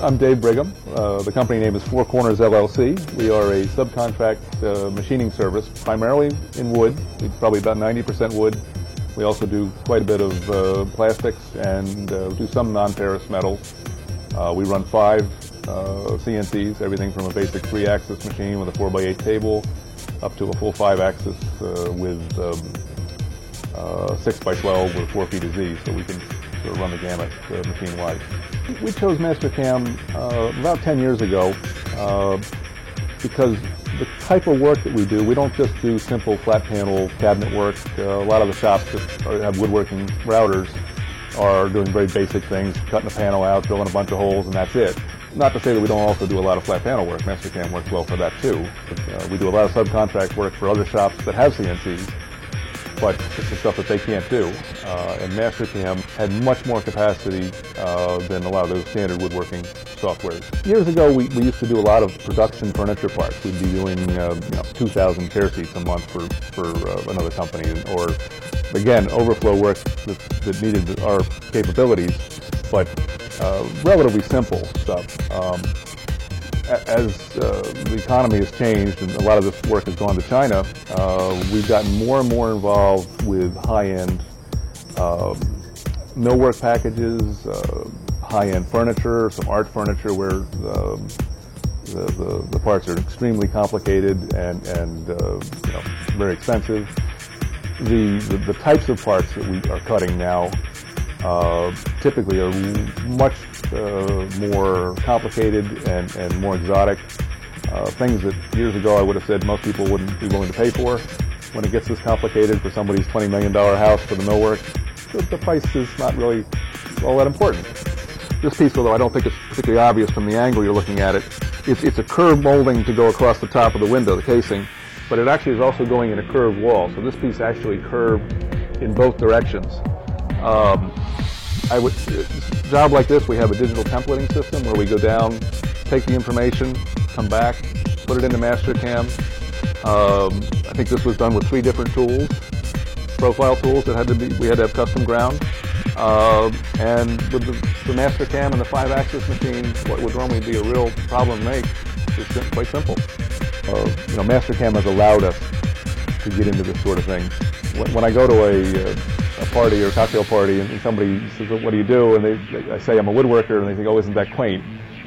I'm Dave Brigham. The company name is Four Corners LLC. We are a subcontract machining service, primarily in wood. We're probably about 90% wood. We also do quite a bit of plastics and do some non-ferrous metals. We run 5 CNCs, everything from a basic 3-axis machine with a 4x8 table up to a full 5-axis with 6x12 with 4 feet of Z, so we can sort of run the gamut machine-wide. We chose Mastercam about 10 years ago because the type of work that we do, we don't just do simple flat panel cabinet work. A lot of the shops that have woodworking routers are doing very basic things, cutting a panel out, drilling a bunch of holes, and that's it. Not to say that we don't also do a lot of flat panel work. Mastercam works well for that too. We do a lot of subcontract work for other shops that have CNCs, but it's the stuff that they can't do. And Mastercam had much more capacity than a lot of those standard woodworking softwares. Years ago, we used to do a lot of production furniture parts. We'd be doing 2,000 chair seats a month for another company, or again, overflow work that needed our capabilities, but relatively simple stuff. As the economy has changed and a lot of this work has gone to China, we've gotten more and more involved with high-end millwork packages, high-end furniture, some art furniture where the parts are extremely complicated and very expensive. The types of parts that we are cutting now typically are much more complicated and more exotic. Things that years ago I would have said most people wouldn't be willing to pay for. When it gets this complicated for somebody's $20 million house for the millwork, the price is not really all that important. This piece, although I don't think it's particularly obvious from the angle you're looking at it, it's a curved molding to go across the top of the window, the casing, but it actually is also going in a curved wall. So this piece actually curved in both directions. A job like this, we have a digital templating system where we go down, take the information, come back, put it into Mastercam. I think this was done with 3 different tools, profile tools that we had to have custom ground. And with the Mastercam and the 5-axis machine, what would normally be a real problem to make is quite simple. Mastercam has allowed us to get into this sort of thing. When I go to a party or a cocktail party and somebody says, "What do you do?" and I say I'm a woodworker, and they think, "Oh, isn't that quaint?"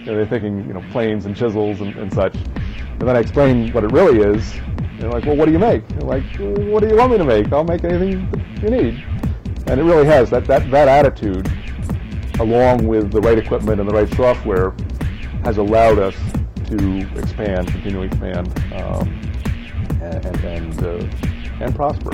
They're thinking, planes and chisels and such. And then I explain what it really is. And they're like, "Well, what do you make?" And they're like, "Well, what do you want me to make? I'll make anything you need." And it really has that attitude, along with the right equipment and the right software, has allowed us to continue to expand, and prosper.